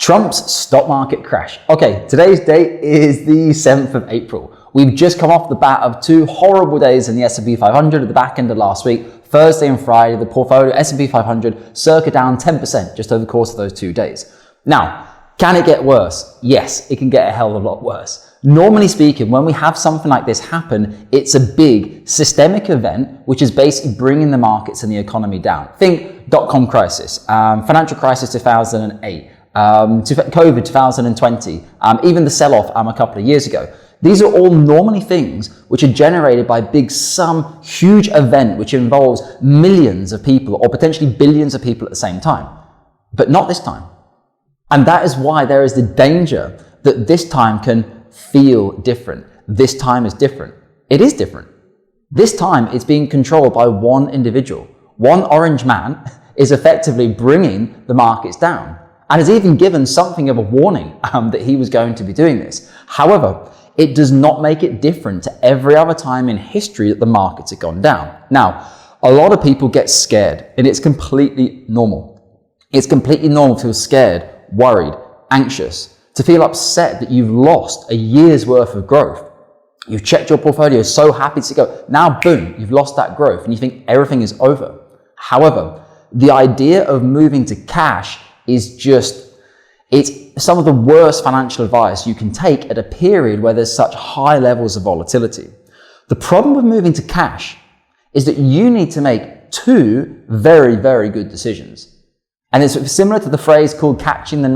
Trump's stock market crash. Okay, today's date is the 7th of April. We've just come off the bat of two horrible days in the S&P 500 at the back end of last week. Thursday and Friday, the portfolio S&P 500 circa down 10% just over the course of those 2 days. Now, can it get worse? Yes, it can get a hell of a lot worse. Normally speaking, when we have something like this happen, it's a big systemic event, which is basically bringing the markets and the economy down. Think dot-com crisis, financial crisis 2008, COVID 2020, even the sell-off a couple of years ago. These are all normally things which are generated by some huge event which involves millions of people or potentially billions of people at the same time. But not this time. And that is why there is the danger that this time can feel different. This time is different. It is different. This time it's being controlled by one individual. One orange man is effectively bringing the markets down and has even given something of a warning that he was going to be doing this. However, it does not make it different to every other time in history that the markets have gone down. Now, a lot of people get scared, and it's completely normal. It's completely normal to feel scared, worried, anxious, to feel upset that you've lost a year's worth of growth. You've checked your portfolio, so happy to go. Now, boom, you've lost that growth, and you think everything is over. However, the idea of moving to cash is it's some of the worst financial advice you can take at a period where there's such high levels of volatility. The problem with moving to cash is that you need to make two very, very good decisions. And it's similar to the phrase called catching the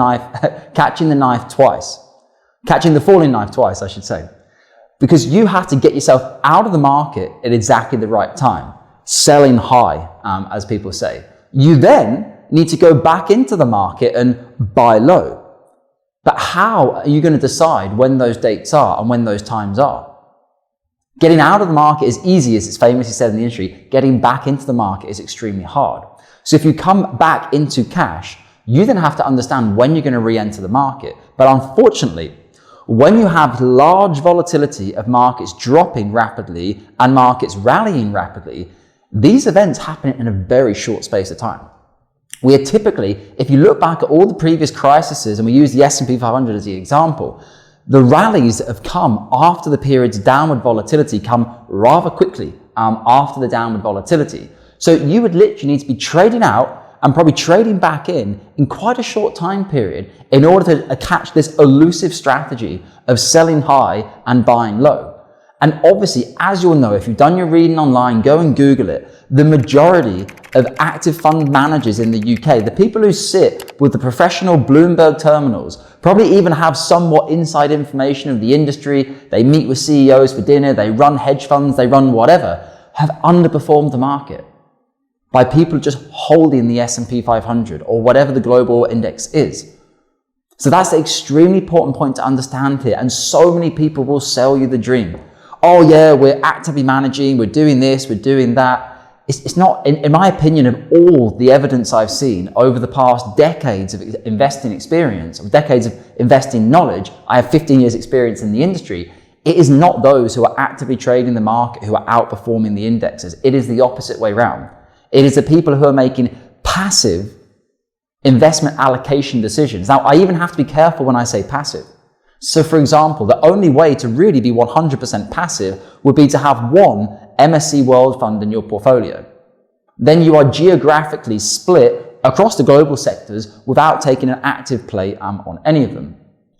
falling knife twice, I should say. Because you have to get yourself out of the market at exactly the right time, selling high, as people say. You then need to go back into the market and buy low. But how are you going to decide when those dates are and when those times are? Getting out of the market is easy, as it's famously said in the industry. Getting back into the market is extremely hard. So if you come back into cash, you then have to understand when you're going to re-enter the market. But unfortunately, when you have large volatility of markets dropping rapidly and markets rallying rapidly, these events happen in a very short space of time. We are typically, if you look back at all the previous crises, and we use the S&P 500 as the example, the rallies that have come after the period's downward volatility come rather quickly after the downward volatility. So you would literally need to be trading out and probably trading back in quite a short time period in order to catch this elusive strategy of selling high and buying low. And obviously, as you'll know, if you've done your reading online, go and Google it. The majority of active fund managers in the UK, the people who sit with the professional Bloomberg terminals, probably even have somewhat inside information of the industry. They meet with CEOs for dinner, they run hedge funds, they run whatever, have underperformed the market by people just holding the S&P 500 or whatever the global index is. So that's an extremely important point to understand here. And so many people will sell you the dream. Oh yeah, we're actively managing, we're doing this, we're doing that. It's not, in my opinion, of all the evidence I've seen over the past decades of investing experience, or decades of investing knowledge, I have 15 years experience in the industry, it is not those who are actively trading the market who are outperforming the indexes. It is the opposite way around. It is the people who are making passive investment allocation decisions. Now, I even have to be careful when I say passive. So for example, the only way to really be 100% passive would be to have one MSCI World Fund in your portfolio. Then you are geographically split across the global sectors without taking an active play on any of them.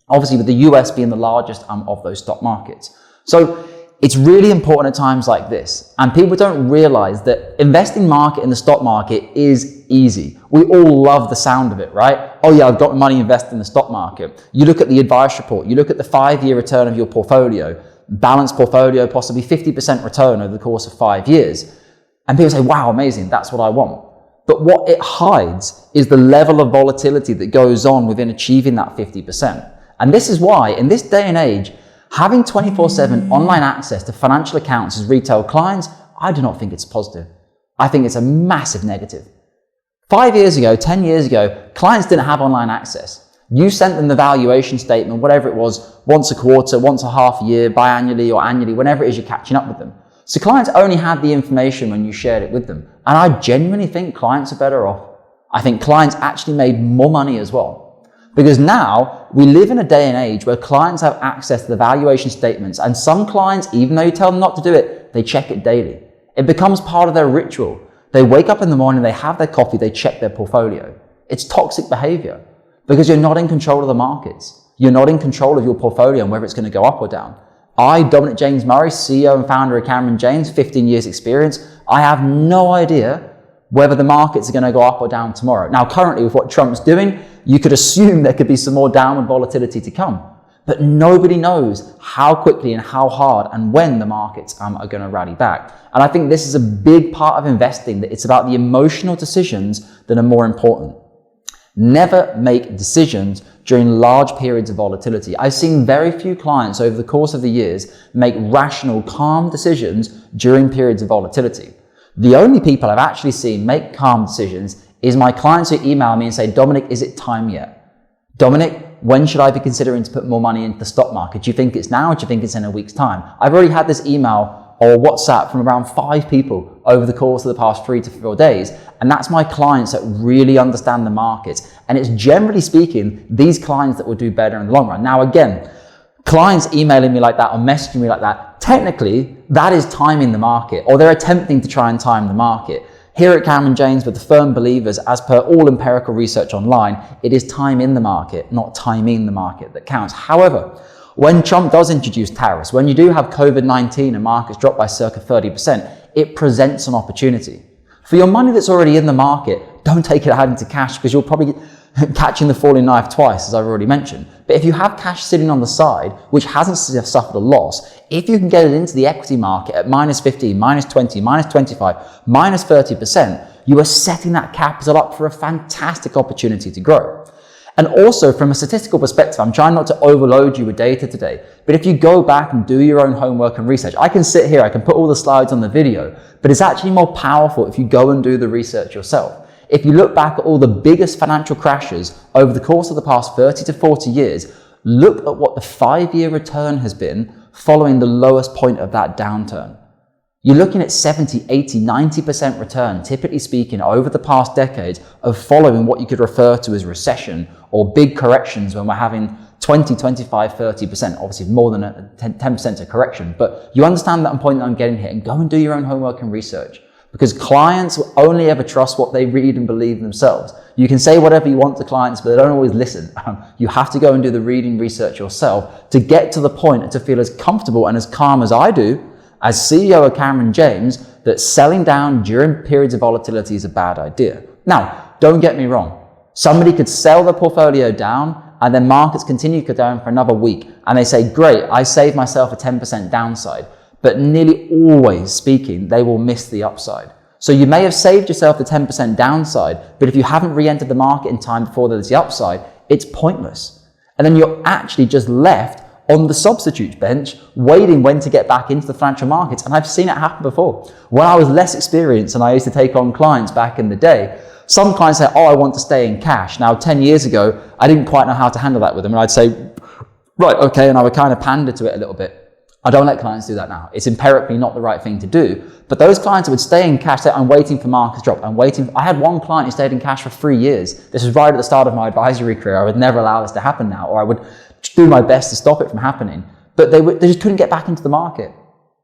Obviously with the US being the largest of those stock markets. So it's really important at times like this. And people don't realize that investing in the stock market is easy. We all love the sound of it, right? Oh yeah, I've got money invested in the stock market. You look at the advice report, you look at the 5-year return of your portfolio, balanced portfolio, possibly 50% return over the course of 5 years. And people say, wow, amazing, that's what I want. But what it hides is the level of volatility that goes on within achieving that 50%. And this is why, in this day and age, having 24/7 online access to financial accounts as retail clients, I do not think it's positive. I think it's a massive negative. 5 years ago, 10 years ago, clients didn't have online access. You sent them the valuation statement, whatever it was, once a quarter, once a half a year, biannually or annually, whenever it is you're catching up with them. So clients only had the information when you shared it with them. And I genuinely think clients are better off. I think clients actually made more money as well. Because now we live in a day and age where clients have access to the valuation statements, and some clients, even though you tell them not to do it, they check it daily. It becomes part of their ritual. They wake up in the morning, they have their coffee, they check their portfolio. It's toxic behavior because you're not in control of the markets. You're not in control of your portfolio and whether it's going to go up or down. I, Dominic James Murray, CEO and founder of Cameron James, 15 years experience, I have no idea whether the markets are going to go up or down tomorrow. Now, currently with what Trump's doing, you could assume there could be some more downward volatility to come, but nobody knows how quickly and how hard and when the markets are going to rally back. And I think this is a big part of investing, that it's about the emotional decisions that are more important. Never make decisions during large periods of volatility. I've seen very few clients over the course of the years make rational, calm decisions during periods of volatility. The only people I've actually seen make calm decisions is my clients who email me and say, Dominic, is it time yet? Dominic, when should I be considering to put more money into the stock market? Do you think it's now or do you think it's in a week's time? I've already had this email or WhatsApp from around 5 people over the course of the past 3 to 4 days. And that's my clients that really understand the markets. And it's generally speaking, these clients that will do better in the long run. Now, again, clients emailing me like that or messaging me like that, technically, that is timing the market, or they're attempting to try and time the market. Here at Cameron James, with the firm believers, as per all empirical research online, it is time in the market, not timing the market, that counts. However, when Trump does introduce tariffs, when you do have COVID-19 and markets drop by circa 30%, it presents an opportunity. For your money that's already in the market, don't take it out into cash because you'll probably catching the falling knife twice, as I've already mentioned. But if you have cash sitting on the side, which hasn't suffered a loss, if you can get it into the equity market at minus 15, minus 20, minus 25, minus 30%, you are setting that capital up for a fantastic opportunity to grow. And also from a statistical perspective, I'm trying not to overload you with data today, but if you go back and do your own homework and research, I can sit here, I can put all the slides on the video, but it's actually more powerful if you go and do the research yourself. If you look back at all the biggest financial crashes over the course of the past 30 to 40 years, look at what the 5-year return has been following the lowest point of that downturn. You're looking at 70, 80, 90% return, typically speaking, over the past decades of following what you could refer to as recession or big corrections when we're having 20, 25, 30%, obviously more than a 10% of correction. But you understand that point that I'm getting here, and go and do your own homework and research. Because clients will only ever trust what they read and believe themselves. You can say whatever you want to clients, but they don't always listen. You have to go and do the reading research yourself to get to the point and to feel as comfortable and as calm as I do, as CEO of Cameron James, that selling down during periods of volatility is a bad idea. Now, don't get me wrong. Somebody could sell their portfolio down and then markets continue to go down for another week. And they say, great, I saved myself a 10% downside. But nearly always speaking, they will miss the upside. So you may have saved yourself the 10% downside, but if you haven't re-entered the market in time before there's the upside, it's pointless. And then you're actually just left on the substitute bench, waiting when to get back into the financial markets. And I've seen it happen before. When I was less experienced and I used to take on clients back in the day, some clients say, oh, I want to stay in cash. Now, 10 years ago, I didn't quite know how to handle that with them. And I'd say, right, okay, and I would kind of pander to it a little bit. I don't let clients do that now. It's empirically not the right thing to do. But those clients that would stay in cash, say, I'm waiting for markets to drop. I had one client who stayed in cash for 3 years. This was right at the start of my advisory career. I would never allow this to happen now, or I would do my best to stop it from happening. But they just couldn't get back into the market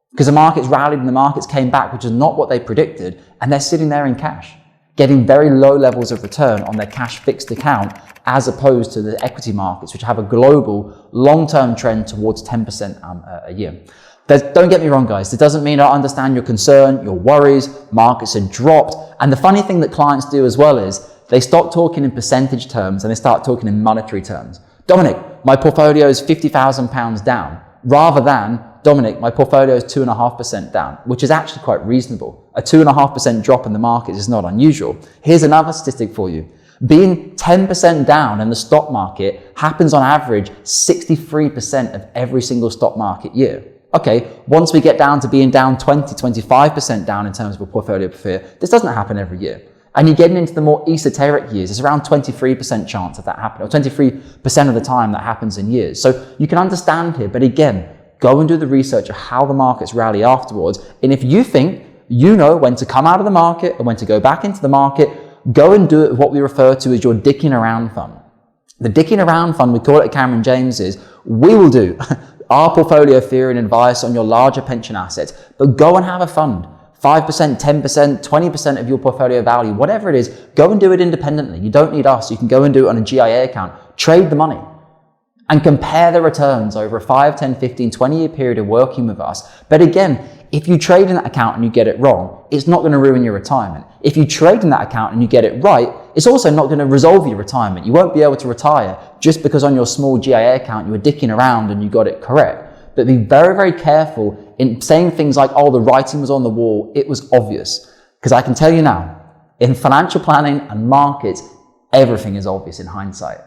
because the markets rallied and the markets came back, which is not what they predicted. And they're sitting there in cash, getting very low levels of return on their cash fixed account, as opposed to the equity markets, which have a global long-term trend towards 10% a year. Don't get me wrong, guys. It doesn't mean I understand your concern, your worries, markets are dropped. And the funny thing that clients do as well is they stop talking in percentage terms and they start talking in monetary terms. Dominic, my portfolio is £50,000 down, rather than, Dominic, my portfolio is 2.5% down, which is actually quite reasonable. A 2.5% drop in the market is not unusual. Here's another statistic for you. Being 10% down in the stock market happens on average 63% of every single stock market year. Okay, once we get down to being down 20, 25% down in terms of a portfolio per year, this doesn't happen every year. And you're getting into the more esoteric years, it's around 23% chance of that happening, or 23% of the time that happens in years. So you can understand here, but again, go and do the research of how the markets rally afterwards. And if you think you know when to come out of the market and when to go back into the market, go and do it with what we refer to as your dicking around fund. The dicking around fund, we call it at Cameron James, is we will do our portfolio theory and advice on your larger pension assets, but go and have a fund. 5%, 10%, 20% of your portfolio value, whatever it is, go and do it independently. You don't need us. You can go and do it on a GIA account. Trade the money and compare the returns over a 5, 10, 15, 20-year period of working with us. But again, if you trade in that account and you get it wrong, it's not going to ruin your retirement. If you trade in that account and you get it right, it's also not going to resolve your retirement. You won't be able to retire just because on your small GIA account you were dicking around and you got it correct. But be very, very careful in saying things like, oh, the writing was on the wall, it was obvious. Because I can tell you now, in financial planning and markets, everything is obvious in hindsight.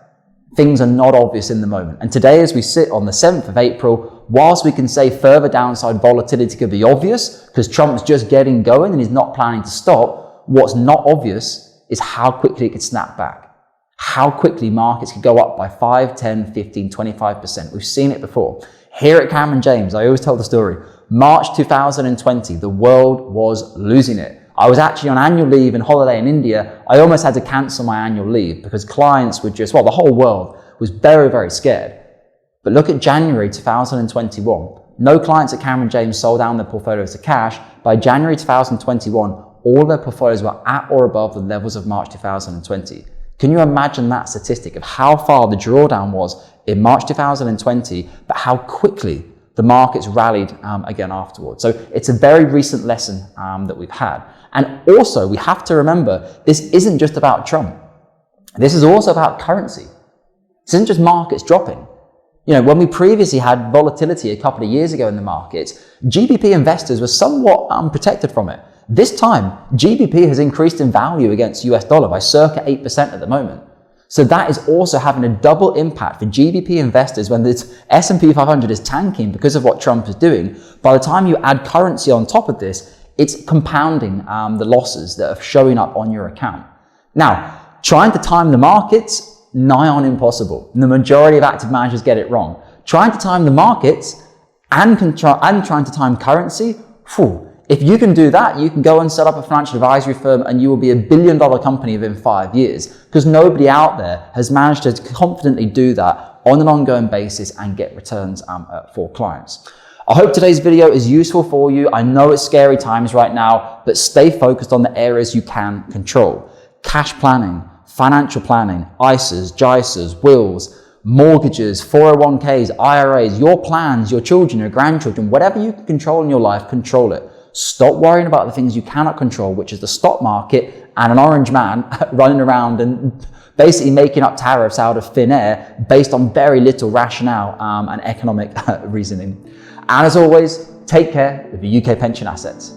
Things are not obvious in the moment. And today, as we sit on the 7th of April, whilst we can say further downside volatility could be obvious because Trump's just getting going and he's not planning to stop, what's not obvious is how quickly it could snap back. How quickly markets could go up by 5, 10, 15, 25%. We've seen it before. Here at Cameron James, I always tell the story. March 2020, the world was losing it. I was actually on annual leave and holiday in India. I almost had to cancel my annual leave because clients were just, well, the whole world was very, very scared. But look at January 2021. No clients at Cameron James sold down their portfolios to cash. By January 2021, all their portfolios were at or above the levels of March 2020. Can you imagine that statistic of how far the drawdown was in March 2020, but how quickly the markets rallied again afterwards? So it's a very recent lesson that we've had. And also, we have to remember, this isn't just about Trump. This is also about currency. This isn't just markets dropping. You know, when we previously had volatility a couple of years ago in the markets, GBP investors were somewhat protected from it. This time, GBP has increased in value against US dollar by circa 8% at the moment. So that is also having a double impact for GBP investors when the S&P 500 is tanking because of what Trump is doing. By the time you add currency on top of this, it's compounding the losses that are showing up on your account. Now, trying to time the markets, nigh on impossible. The majority of active managers get it wrong. Trying to time the markets and trying to time currency, if you can do that, you can go and set up a financial advisory firm and you will be $1 billion company within 5 years, because nobody out there has managed to confidently do that on an ongoing basis and get returns for clients. I hope today's video is useful for you. I know it's scary times right now, but stay focused on the areas you can control. Cash planning, financial planning, ISAs, JISAs, wills, mortgages, 401ks, IRAs, your plans, your children, your grandchildren, whatever you can control in your life, control it. Stop worrying about the things you cannot control, which is the stock market and an orange man running around and basically making up tariffs out of thin air based on very little rationale and economic reasoning. And as always, take care of your UK pension assets.